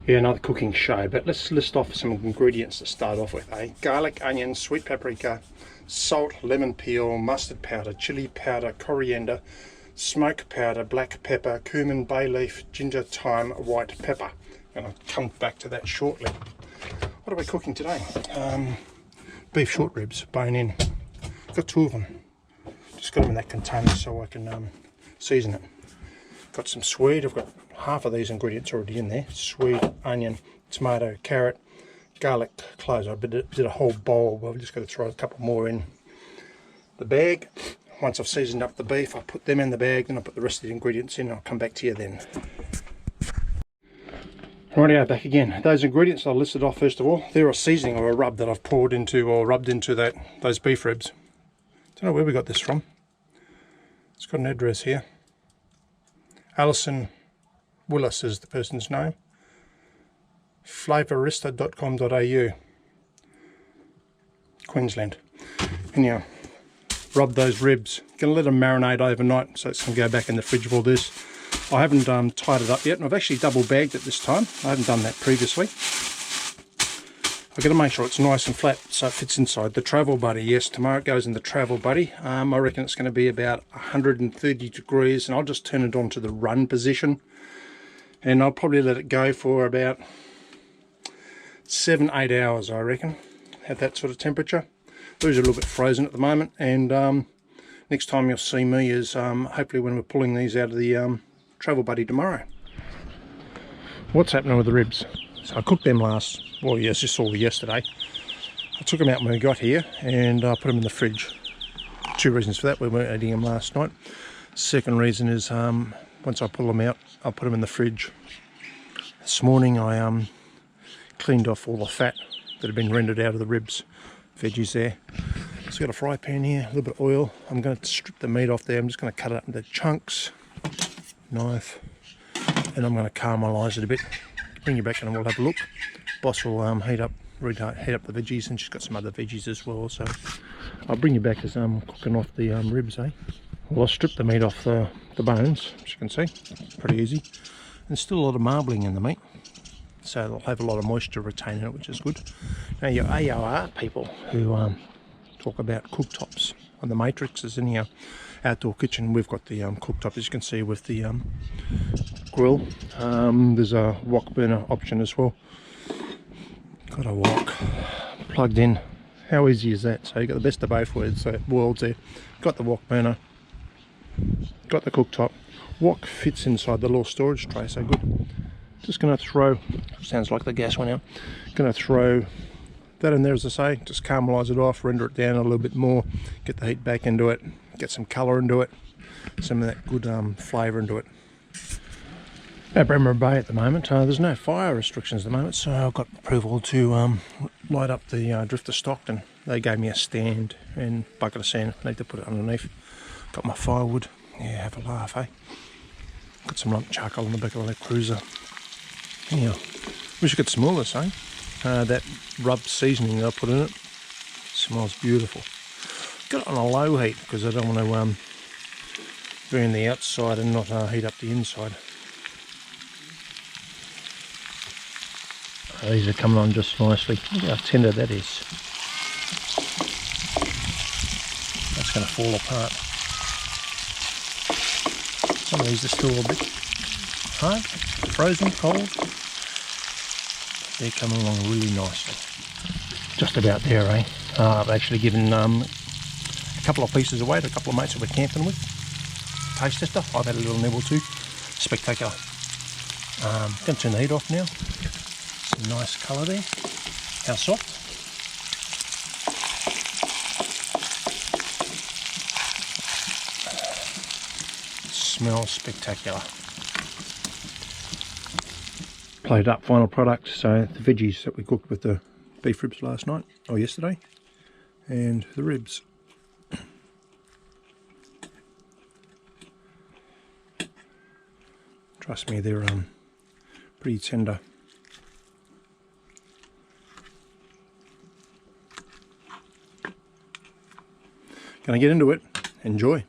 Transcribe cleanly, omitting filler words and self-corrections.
Yeah, another cooking show, but let's list off some ingredients to start off with. Garlic, onion, sweet paprika, salt, lemon peel, mustard powder, chili powder, coriander, smoke powder, black pepper, cumin, bay leaf, ginger, thyme, white pepper. And I'll come back to that shortly. What are we cooking today? Beef short ribs, bone in. Got 2 of them. Just got them in that container so I can season it. Got some swede. I've got half of these ingredients already in there. Swede, onion, tomato, carrot, garlic, cloves. I did a whole bowl, but I've just got to throw a couple more in the bag. Once I've seasoned up the beef, I put them in the bag, then I put the rest of the ingredients in, and I'll come back to you then. Rightio, back again. Those ingredients I listed off first of all, they're a seasoning or a rub that I've poured into or rubbed into those beef ribs. Don't know where we got this from. It's got an address here. Alison Willis is the person's name. Flavorista.com.au, Queensland. Anyhow, rub those ribs. Gonna let them marinate overnight, so it's gonna go back in the fridge for this. I haven't tied it up yet, and I've actually double bagged it this time. I haven't done that previously. I've got to make sure it's nice and flat so it fits inside the travel buddy. Yes, tomorrow it goes in the travel buddy. I reckon it's going to be about 130 degrees, and I'll just turn it on to the run position, and I'll probably let it go for about 7-8 hours, I reckon, at that sort of temperature. These are a little bit frozen at the moment, and next time you'll see me is hopefully when we're pulling these out of the travel buddy tomorrow. What's happening with the ribs? So I cooked them just all yesterday. I took them out when we got here and I put them in the fridge. 2 reasons for that: we weren't eating them last night. Second reason is once I pull them out, I'll put them in the fridge. This morning I cleaned off all the fat that had been rendered out of the ribs, veggies there. So I've got a fry pan here, a little bit of oil. I'm going to strip the meat off there. I'm just going to cut it up into chunks, knife, and I'm going to caramelise it a bit. Bring you back and we'll have a look. Boss will heat up the veggies, and she's got some other veggies as well, so I'll bring you back as I'm cooking off the ribs. Well, I stripped the meat off the bones, as you can see. Pretty easy. And still a lot of marbling in the meat, so it'll have a lot of moisture retained in it, which is good. Now your AOR people who talk about cooktops on the matrices in your outdoor kitchen, we've got the cooktop, as you can see, with the grill. There's a wok burner option as well. Got a wok plugged in. How easy is that? So you got the best of both worlds there. Got the wok burner, got the cooktop. Wok fits inside the little storage tray, so good. Just going to throw, sounds like the gas went out, going to throw that in there, as I say. Just caramelise it off, render it down a little bit more, get the heat back into it, get some colour into it, some of that good flavour into it. At Bremer Bay at the moment, there's no fire restrictions at the moment, so I've got approval to light up the drifter Stockton. They gave me a stand and bucket of sand. I need to put it underneath. Got my firewood. Yeah, have a laugh, eh? Got some lump charcoal in the back of the cruiser. Anyhow, wish I could smell this, eh? That rub seasoning that I put in it smells beautiful. Got it on a low heat because I don't want to burn the outside and not heat up the inside. These are coming on just nicely. Look how tender that is. That's going to fall apart. Some of these are still a bit hard, frozen, cold. They're coming along really nicely. Just about there, eh? I've actually given a couple of pieces away to a couple of mates that we're camping with. Taste tester. I've had a little nibble too. Spectacular. Going to turn the heat off now. Some nice colour there. How soft. Smells spectacular. Plated up final product. So the veggies that we cooked with the beef ribs last night or yesterday, and the ribs. Trust me, they're pretty tender. Gonna get into it. Enjoy.